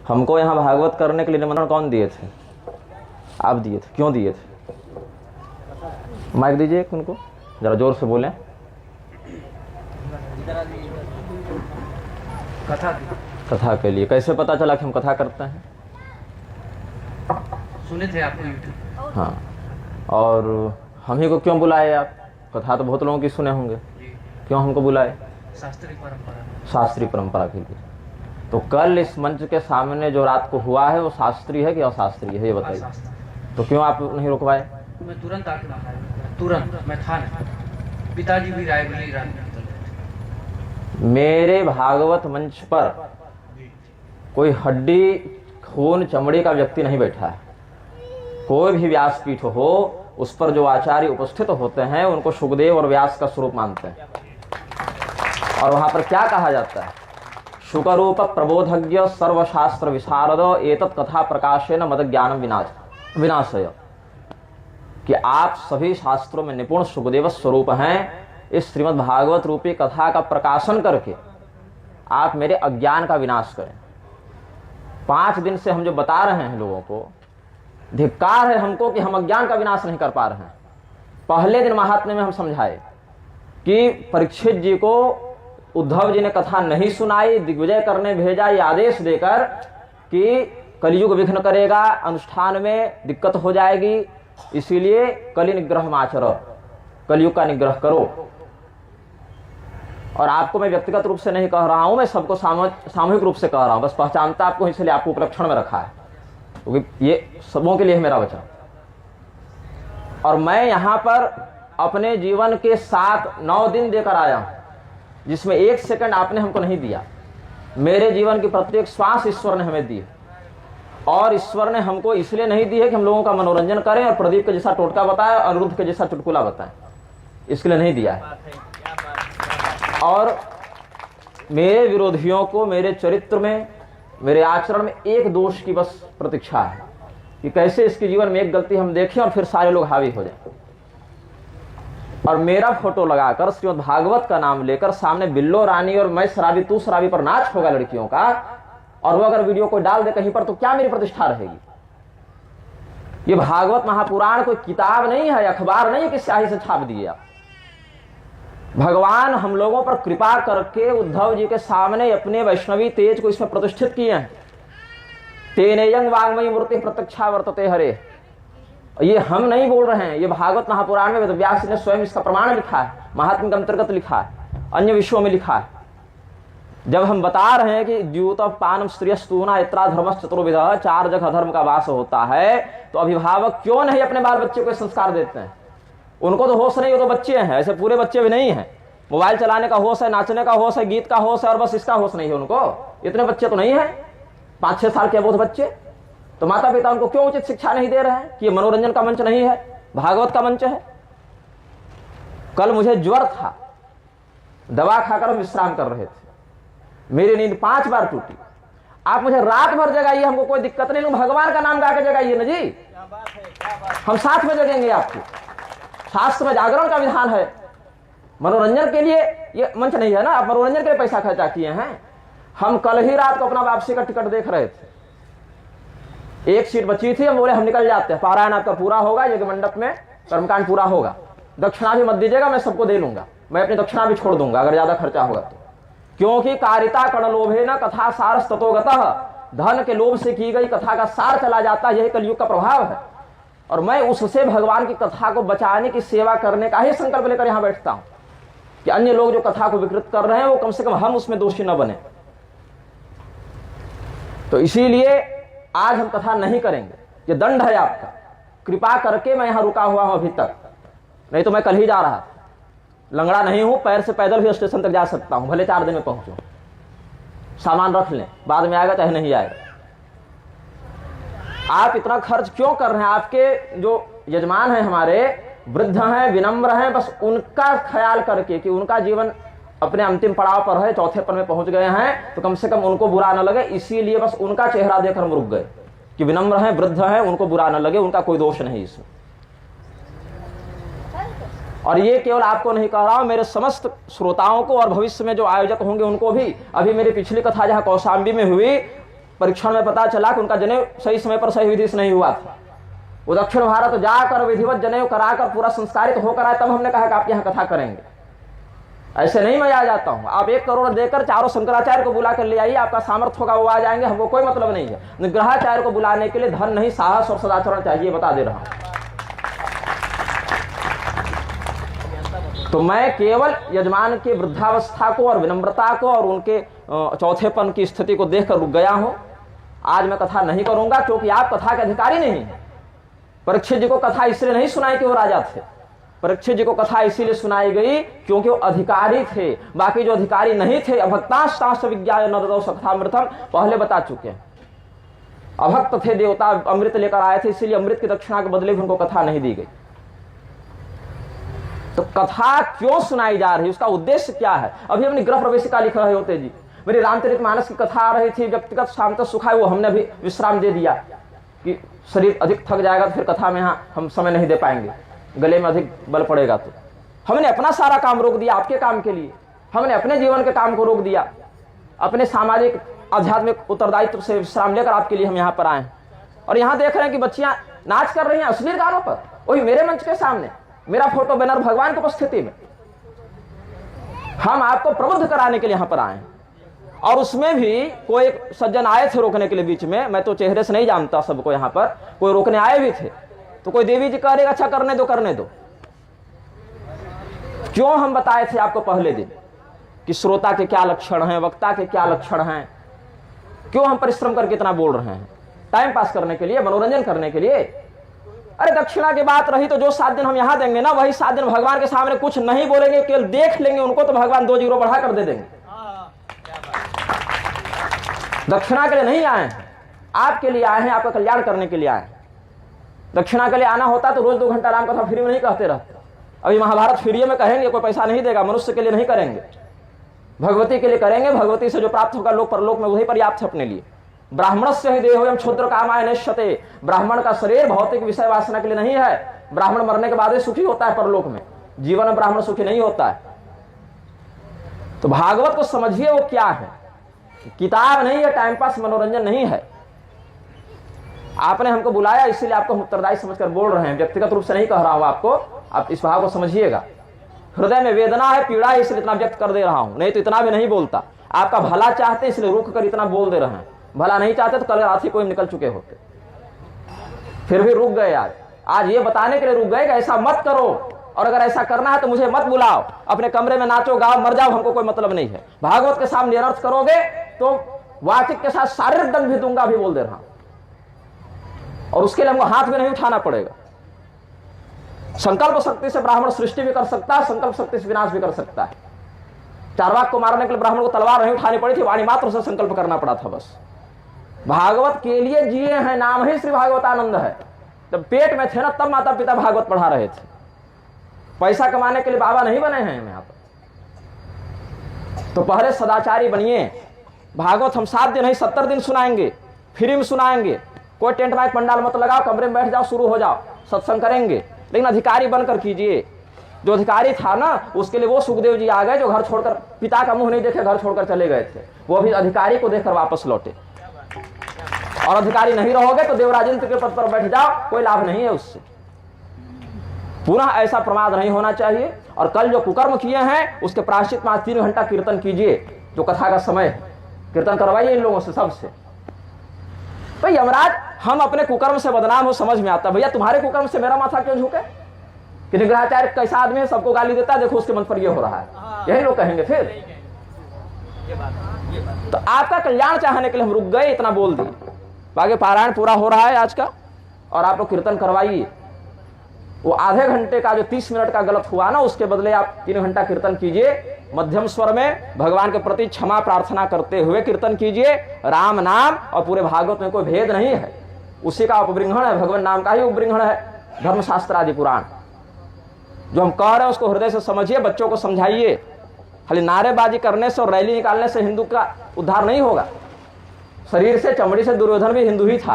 हमको यहाँ भागवत करने के लिए निमंत्रण कौन दिए थे? आप दिए थे। क्यों दिए थे? माइक दीजिए उनको, जरा जोर से बोलें। कथा के लिए। कैसे पता चला कि हम कथा करते हैं? सुने थे आपको यूट्यूब। हाँ, और हम ही को क्यों बुलाए आप? कथा तो बहुत लोगों की सुने होंगे, क्यों हमको बुलाए? शास्त्रीय परंपरा के लिए। तो कल इस मंच के सामने जो रात को हुआ है वो शास्त्रीय है कि अशास्त्रीय है, ये बताइए। तो क्यों आप नहीं रुकवाए? मैं तुरंत आके तुरंत मैं था नहीं, पिताजी भी रायबरेली रात में निकल गए थे। मेरे भागवत मंच पर कोई हड्डी खून चमड़ी का व्यक्ति नहीं बैठा है। कोई भी व्यासपीठ हो, उस पर जो आचार्य उपस्थित होते हैं उनको सुखदेव और व्यास का स्वरूप मानते हैं। और वहां पर क्या कहा जाता है? शुकरूप प्रबोधज्ञ सर्वशास्त्र विशारद एतत् कथा प्रकाशेन मद ज्ञानम विनाशय, कि आप सभी शास्त्रों में निपुण सुखदेव स्वरूप हैं। इस श्रीमद् भागवत रूपी कथा का प्रकाशन करके आप मेरे अज्ञान का विनाश करें। 5 दिन से हम जो बता रहे हैं लोगों को, धिक्कार है हमको कि हम अज्ञान का विनाश नहीं कर पा रहे हैं। पहले दिन महात्म्य में हम समझाए कि परीक्षित जी को उद्धव जी ने कथा नहीं सुनाई, दिग्विजय करने भेजा ये आदेश देकर कि कलयुग विघ्न करेगा, अनुष्ठान में दिक्कत हो जाएगी, इसीलिए कलि निग्रह माचर, कलयुग का निग्रह करो। और आपको मैं व्यक्तिगत रूप से नहीं कह रहा हूं, मैं सबको सामूहिक रूप से कह रहा हूं। बस पहचानता आपको, इसलिए आपको उपलक्षण में रखा है, क्योंकि ये सबों के लिए है मेरा वचन। और मैं यहां पर अपने जीवन के 7-9 दिन देकर आया हूं, जिसमें 1 सेकंड आपने हमको नहीं दिया। मेरे जीवन की प्रत्येक श्वास ईश्वर ने हमें दी है, और ईश्वर ने हमको इसलिए नहीं दी है कि हम लोगों का मनोरंजन करें और प्रदीप के जैसा टोटका बताए और अनिरुद्ध के जैसा चुटकुला बताएं, इसके लिए नहीं दिया है। और मेरे विरोधियों को मेरे चरित्र में, मेरे आचरण में एक दोष की बस प्रतीक्षा है कि कैसे इसके जीवन में एक गलती हम देखें और फिर सारे लोग हावी हो जाएं। और मेरा फोटो लगाकर श्रीमद् भागवत का नाम लेकर सामने बिल्लो रानी और मैं शराबी तू शराबी पर नाच होगा लड़कियों का, और वो अगर वीडियो को डाल दे कहीं पर तो क्या मेरी प्रतिष्ठा रहेगी? ये भागवत महापुराण कोई किताब नहीं है, अखबार नहीं है कि स्याही से छाप दिए आप। भगवान हम लोगों पर कृपा करके उद्धव जी के सामने अपने वैष्णवी तेज को इसमें प्रतिष्ठित किए हैं। तेनेयं वाङ्मयी मूर्ति प्रत्यक्षा वर्तते हरे। ये हम नहीं बोल रहे हैं, ये भागवत महापुराण में वेदव्यास जी ने स्वयं इसका प्रमाण लिखा है, महात्म्य के अंतर्गत लिखा है, अन्य विषयों में लिखा है। जब हम बता रहे हैं कि द्यूत पानम स्त्रियस्तूना इत्रा धर्मश्च चतुर्विध, 4 जगह धर्म का वास होता है, तो अभिभावक क्यों नहीं अपने बाल बच्चे को संस्कार देते हैं? उनको तो होश नहीं, वो तो बच्चे हैं, ऐसे पूरे बच्चे भी नहीं हैं। मोबाइल चलाने का होश है, नाचने का होश है, गीत का होश है, और बस इसका होश नहीं है उनको। इतने बच्चे तो नहीं है, 5-6 साल के अबोध बच्चे। तो माता पिता उनको क्यों उचित शिक्षा नहीं दे रहे हैं कि ये मनोरंजन का मंच नहीं है, भागवत का मंच है? कल मुझे ज्वर था, दवा खाकर हम विश्राम कर रहे थे, मेरी नींद 5 बार टूटी। आप मुझे रात भर जगाइए, हमको कोई दिक्कत नहीं, भगवान का नाम गा के जगाइए ना जी, हम साथ में जगेंगे आपको। शास्त्र में जागरण का विधान है, मनोरंजन के लिए ये मंच नहीं है ना। आप मनोरंजन के लिए पैसा खर्चा किए हैं। हम कल ही रात को अपना वापसी का टिकट देख रहे थे, 1 सीट बची थी, हम बोले हम निकल जाते हैं, पारायण आपका पूरा होगा, यज्ञ मंडप में कर्मकांड पूरा होगा, दक्षिणा भी मत दीजिएगा, मैं सबको दे लूंगा, मैं अपनी दक्षिणा भी छोड़ दूंगा अगर ज्यादा खर्चा होगा तो। क्योंकि कारिता कण लोभे न कथा सार ततोगतः, धन के लोभ से की गई कथा का सार चला जाता है, यही कलयुग का प्रभाव है। और मैं उससे भगवान की कथा को बचाने की सेवा करने का ही संकल्प लेकर यहां बैठता हूं कि अन्य लोग जो कथा को विकृत कर रहे हैं वो कम से कम हम उसमें दोषी न बने। तो इसीलिए आज हम कथा नहीं करेंगे, ये दंड है आपका। कृपा करके मैं यहां रुका हुआ हूं अभी तक, नहीं तो मैं कल ही जा रहा था। लंगड़ा नहीं हूं, पैर से पैदल भी स्टेशन तक जा सकता हूं, भले 4 दिन में पहुंचूं। सामान रख लें, बाद में आएगा चाहे नहीं आएगा। आप इतना खर्च क्यों कर रहे हैं? आपके जो यजमान हैं हमारे, वृद्ध हैं, विनम्र हैं, बस उनका ख्याल करके कि उनका जीवन अपने अंतिम पड़ाव पर है, चौथे पल में पहुंच गए हैं, तो कम से कम उनको बुरा न लगे, इसीलिए बस उनका चेहरा देखकर हम रुक गए कि विनम्र हैं, वृद्ध हैं, उनको बुरा न लगे, उनका कोई दोष नहीं इसमें। और ये केवल आपको नहीं कह रहा हूं, मेरे समस्त श्रोताओं को और भविष्य में जो आयोजक होंगे उनको भी। अभी मेरी पिछली कथा जहां कौशाम्बी में हुई, परीक्षण में पता चला कि उनका जनेऊ सही समय पर सही विधि से नहीं हुआ था। वो दक्षिण भारत जाकर विधिवत जनेऊ कराकर पूरा संस्कारित होकर आए, तब हमने कहा कि आप यहाँ कथा करेंगे। ऐसे नहीं मैं आ जाता हूँ। आप 1 करोड़ देकर चारों शंकराचार्य को बुला कर ले आइए, आपका सामर्थ्य होगा वो आ जाएंगे, हमको कोई मतलब नहीं है। निग्रहाचार्य को बुलाने के लिए धन नहीं, साहस और सदाचरण चाहिए, बता दे रहा हूँ। तो मैं केवल यजमान की वृद्धावस्था को और विनम्रता को और उनके चौथेपन की स्थिति को देखकर रुक गया हूं। आज मैं कथा नहीं करूंगा, क्योंकि आप कथा के अधिकारी नहीं हैं। परीक्षित जी को कथा इसलिए नहीं सुनाई कि वो राजा थे। परीक्षित जी को कथा इसीलिए सुनाई गई क्योंकि वो अधिकारी थे। बाकी जो अधिकारी नहीं थे, अभक्ताश्च विज्ञाय न ददौ सखामृतम, पहले बता चुके हैं। अभक्त थे, देवता अमृत लेकर आए थे, इसीलिए अमृत की दक्षिणा के बदले भी उनको कथा नहीं दी गई। तो कथा क्यों सुनाई जा रही है, उसका उद्देश्य क्या है? अभी अपनी गृह प्रवेशिका लिख रहे होते जी, मेरी रामचरितमानस की कथा आ रही थी, व्यक्तिगत शांत सुखा है, वो हमने भी विश्राम दे दिया कि शरीर अधिक थक जाएगा तो फिर कथा में यहाँ हम समय नहीं दे पाएंगे, गले में अधिक बल पड़ेगा। तो हमने अपना सारा काम रोक दिया आपके काम के लिए। हमने अपने जीवन के काम को रोक दिया, अपने सामाजिक आध्यात्मिक उत्तरदायित्व से विश्राम लेकर आपके लिए हम यहाँ पर आए। और यहाँ देख रहे हैं कि बच्चियां नाच कर रही हैं अश्लील गानों पर, वही मेरे मंच के सामने, मेरा फोटो बैनर भगवान की उपस्थिति में। हम आपको प्रबुद्ध कराने के लिए यहाँ पर आए हैं। और उसमें भी कोई सज्जन आए थे रोकने के लिए बीच में, मैं तो चेहरे से नहीं जानता सबको, यहाँ पर कोई रोकने आए भी थे। तो कोई देवी जी कह रही अच्छा करने दो करने दो। क्यों हम बताए थे आपको पहले दिन कि श्रोता के क्या लक्षण हैं, वक्ता के क्या लक्षण हैं, क्यों हम परिश्रम करके इतना बोल रहे हैं? टाइम पास करने के लिए, मनोरंजन करने के लिए। अरे दक्षिणा की बात रही तो जो 7 दिन हम यहां देंगे ना, वही 7 दिन भगवान के सामने कुछ नहीं बोलेंगे, केवल देख लेंगे उनको, तो भगवान 2 जीरो बढ़ा कर दे देंगे। दक्षिणा के लिए नहीं आए हैं, आपके लिए आए हैं, आपका कल्याण करने के लिए आए हैं। दक्षिणा के लिए आना होता तो रोज 2 घंटा राम कथा फ्री में नहीं कहते रहते। अभी महाभारत फ्री में कहेंगे, कोई पैसा नहीं देगा, मनुष्य के लिए नहीं करेंगे, भगवती के लिए करेंगे। भगवती से जो प्राप्त होगा लोक परलोक में, वही पर्याप्त है अपने लिए। ब्राह्मणस्य ही देहोयम क्षुद्र कामाय नश्यते। ब्राह्मण का शरीर भौतिक विषय वासना के लिए नहीं है। ब्राह्मण मरने के बाद ही सुखी होता है परलोक में, जीवन में ब्राह्मण सुखी नहीं होता है। तो भागवत को समझिए वो क्या है, किताब नहीं है, टाइम पास मनोरंजन नहीं है। आपने हमको बुलाया इसीलिए आपको हम उत्तरदायी समझकर बोल रहे हैं, व्यक्तिगत रूप से नहीं कह रहा हूं आपको। आप इस भाव को समझिएगा। हृदय में वेदना है, पीड़ा है, इसलिए इतना व्यक्त कर दे रहा हूं, नहीं तो इतना भी नहीं बोलता। आपका भला चाहते इसलिए रुक कर इतना बोल दे रहे हैं, भला नहीं चाहते तो कल रात ही कोई निकल चुके होते। फिर भी रुक गए। आज ये बताने के लिए रुक गए कि ऐसा मत करो, और अगर ऐसा करना है तो मुझे मत बुलाओ, अपने कमरे में नाचो गाओ मर जाओ, हमको कोई मतलब नहीं है। भागवत के सामने अनर्थ करोगे तो वाचिक के साथ शारीरिक दंड भी दूंगा, भी बोल दे रहा हूं। और उसके लिए हमको हाथ भी नहीं उठाना पड़ेगा। संकल्प शक्ति से ब्राह्मण सृष्टि भी कर सकता है, संकल्प शक्ति से विनाश भी कर सकता है। चारवाक को मारने के लिए ब्राह्मण को तलवार नहीं उठानी पड़ी थी, वाणी मात्र से संकल्प करना पड़ा था बस। भागवत के लिए जिए हैं, नाम ही श्री भागवतानंद है। जब पेट में थे ना तब माता पिता भागवत पढ़ा रहे थे। पैसा कमाने के लिए बाबा नहीं बने हैं हम यहाँ पर। तो पहले सदाचारी बनिए। भागवत हम 7 दिन नहीं 70 दिन सुनाएंगे, फ्री में सुनाएंगे। कोई टेंट माइक पंडाल मत लगाओ, कमरे में बैठ जाओ, शुरू हो जाओ, सत्संग करेंगे। लेकिन अधिकारी बनकर कीजिए। जो अधिकारी था ना, उसके लिए वो सुखदेव जी आ गए जो घर छोड़कर, पिता का मुंह नहीं देखे घर छोड़कर चले गए थे, वो भी अधिकारी को देखकर वापस लौटे। और अधिकारी नहीं रहोगे तो देवराजेंद्र के पद पर बैठ जाओ, कोई लाभ नहीं है उससे। पुनः ऐसा प्रमाद नहीं होना चाहिए। और कल जो कुकर्म किए हैं उसके प्रायश्चित में 3 घंटा कीर्तन कीजिए, जो कथा का समय है। कीर्तन करवाइए इन लोगों से, सबसे। भाई यमराज, हम अपने कुकर्म से बदनाम हो, समझ में आता। भैया तुम्हारे कुकर्म से मेरा माथा क्यों झुके? कि निग्रहाचार्य कैसा आदमी है, सबको गाली देता है, देखो उसके मन पर ये हो रहा है, यही लोग कहेंगे फिर। तो आपका कल्याण चाहने के लिए हम रुक गए, इतना बोल दिए। बाकी पारायण पूरा हो रहा है आज का, और आप लोग कीर्तन करवाइए। वो आधे घंटे का जो 30 मिनट का गलत हुआ ना, उसके बदले आप 3 घंटा कीर्तन कीजिए। मध्यम स्वर में भगवान के प्रति क्षमा प्रार्थना करते हुए कीर्तन कीजिए। राम नाम और पूरे भागवत में कोई भेद नहीं है, उसी का उपबृंहण है, भगवान नाम का ही उपबृंहण है। धर्मशास्त्र आदि पुराण जो हम कह रहे हैं उसको हृदय से समझिए, बच्चों को समझाइए। खाली नारेबाजी करने से और रैली निकालने से हिंदू का उद्धार नहीं होगा। शरीर से, चमड़ी से दुर्योधन भी हिंदू ही था,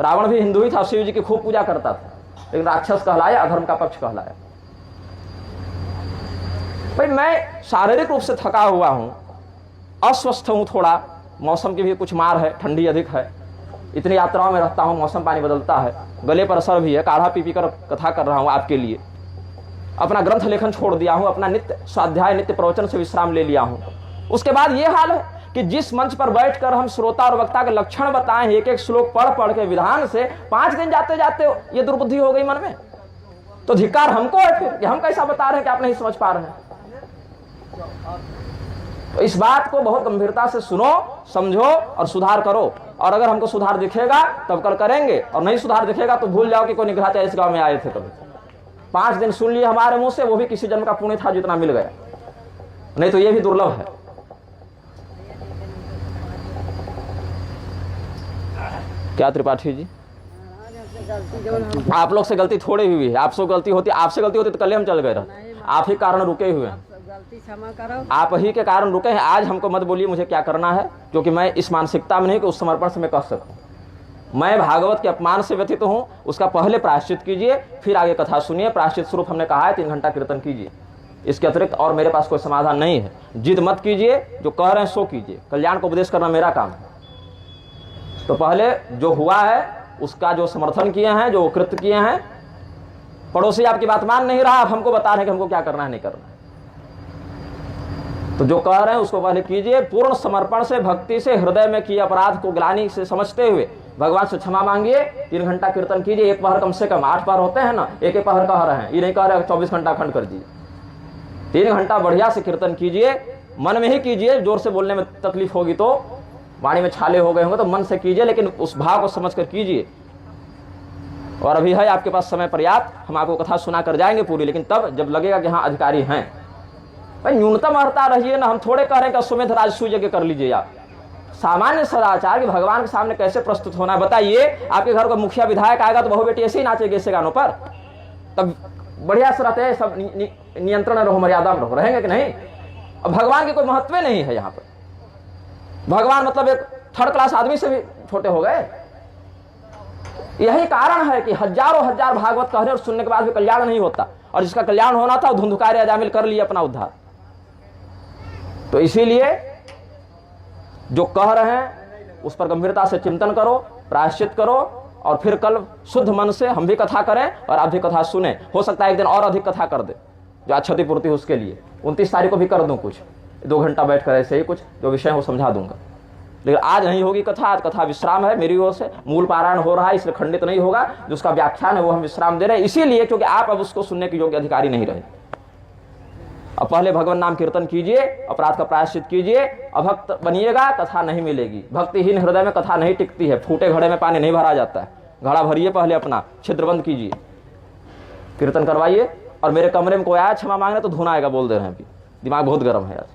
रावण भी हिंदू ही था, शिव जी की खूब पूजा करता था, लेकिन राक्षस कहलाया, अधर्म का पक्ष कहलाया। भाई मैं शारीरिक रूप से थका हुआ हूं, अस्वस्थ हूं थोड़ा, मौसम की भी कुछ मार है, ठंडी अधिक है, इतनी यात्राओं में रहता हूँ, मौसम पानी बदलता है, गले पर असर भी है, काढ़ा पी पी कर कथा कर रहा हूँ आपके लिए, अपना ग्रंथ लेखन छोड़ दिया हूँ, अपना नित्य स्वाध्याय नित्य प्रवचन से विश्राम ले लिया हूँ। उसके बाद ये हाल है कि जिस मंच पर बैठकर हम श्रोता और वक्ता के लक्षण बताएं, एक एक श्लोक पढ़ पढ़ के विधान से 5 दिन जाते जाते ये दुर्बुद्धि हो गई मन में, तो धिक्कार हमको है फिर कि हम कैसा बता रहे हैं कि आप नहीं समझ पा रहे हैं। तो इस बात को बहुत गंभीरता से सुनो, समझो और सुधार करो। और अगर हमको सुधार दिखेगा तब कल करेंगे, और नहीं सुधार दिखेगा तो भूल जाओ कि कोई निग्रह इस गांव में आए थे कभी। 5 दिन सुन लिए हमारे मुंह से, वो भी किसी जन्म का पुण्य था जितना मिल गया, नहीं तो ये भी दुर्लभ है। क्या त्रिपाठी जी, आप लोग से गलती थोड़ी हुई है, आपसे गलती होती, आपसे गलती होती तो कल हम चल गए रहते। आप ही कारण रुके हुए हैं, क्षमा करो, आप ही के कारण रुके हैं। आज हमको मत बोलिए मुझे क्या करना है, क्योंकि मैं इस मानसिकता में नहीं कि उस समर्पण से मैं कह सकूं। मैं भागवत के अपमान से व्यथित हूं, उसका पहले प्रायश्चित कीजिए, फिर आगे कथा सुनिए। प्रायश्चित स्वरूप हमने कहा है 3 घंटा कीर्तन कीजिए, इसके अतिरिक्त और मेरे पास कोई समाधान नहीं है। जिद मत कीजिए, जो कह रहे हैं सो कीजिए, कल्याण को उपदेश करना मेरा काम है। तो पहले जो हुआ है उसका जो समर्थन किए हैं, जो कृत्य किए हैं, पड़ोसी आपकी बात मान नहीं रहा, आप हमको बता रहे हैं कि हमको क्या करना है नहीं करना है। तो जो कह रहे हैं उसको पहले कीजिए, पूर्ण समर्पण से, भक्ति से, हृदय में किए अपराध को ग्लानि से समझते हुए भगवान से क्षमा मांगिए। 3 घंटा कीर्तन कीजिए, एक पहर कम से कम, 8 पहर होते हैं ना, एक एक पहर कह रहे हैं, ये नहीं कह रहे 24 घंटा खंड कर दीजिए। 3 घंटा बढ़िया से कीर्तन कीजिए, मन में ही कीजिए, जोर से बोलने में तकलीफ होगी तो, वाणी में छाले हो गए होंगे तो मन से कीजिए, लेकिन उस भाव को समझ कर कीजिए। और अभी है आपके पास समय पर्याप्त, हम आपको कथा सुना कर जाएंगे पूरी, लेकिन तब जब लगेगा कि हाँ अधिकारी हैं। भाई न्यूनतम अर्ता रहिए ना, हम थोड़े कह रहे हैं कि अश्वमेध राजसूय यज्ञ कर लीजिए। आप सामान्य सदाचार कि भगवान के सामने कैसे प्रस्तुत होना है बताइए। आपके घर का मुखिया विधायक आएगा तो बहू बेटी ऐसे ही नाचेगी ऐसे गानों पर, तब बढ़िया से रहते हैं, सब नियंत्रण रहो, मर्यादा में रहो, रहेंगे कि नहीं। अब भगवान के कोई महत्व नहीं है यहाँ पर, भगवान मतलब एक 3rd क्लास आदमी से भी छोटे हो गए। यही कारण है कि हजारों हजार भागवत कहने और सुनने के बाद भी कल्याण नहीं होता, और जिसका कल्याण होना था वो धुंधुकारी अजामिल कर लिया अपना उद्धार। तो इसीलिए जो कह रहे हैं उस पर गंभीरता से चिंतन करो, प्रायश्चित करो, और फिर कल शुद्ध मन से हम भी कथा करें और आप भी कथा सुने। हो सकता है एक दिन और अधिक कथा कर दे, जो आज क्षतिपूर्ति हो उसके लिए 29 तारीख को भी कर दूं कुछ 2 घंटा बैठ कर ऐसे ही कुछ जो विषय हो समझा दूंगा। लेकिन आज नहीं होगी कथा, आज कथा विश्राम है मेरी ओर से, मूल पारायण हो रहा है इसलिए खंडित नहीं होगा। जो उसका व्याख्यान है वो हम विश्राम दे रहे हैं, इसीलिए क्योंकि आप अब उसको सुनने के योग्य अधिकारी नहीं रहे। अब पहले भगवान नाम कीर्तन कीजिए, अपराध का प्रायश्चित कीजिए, अभक्त बनिएगा, कथा नहीं मिलेगी। भक्तिहीन हृदय में कथा नहीं टिकती है, फूटे घड़े में पानी नहीं भरा जाता है। घड़ा भरिए पहले, अपना छिद्र बंद कीजिए, कीर्तन करवाइए। और मेरे कमरे में कोई आया क्षमा मांगने तो धुन आएगा, बोल दे रहे हैं, अभी दिमाग बहुत गर्म है यार।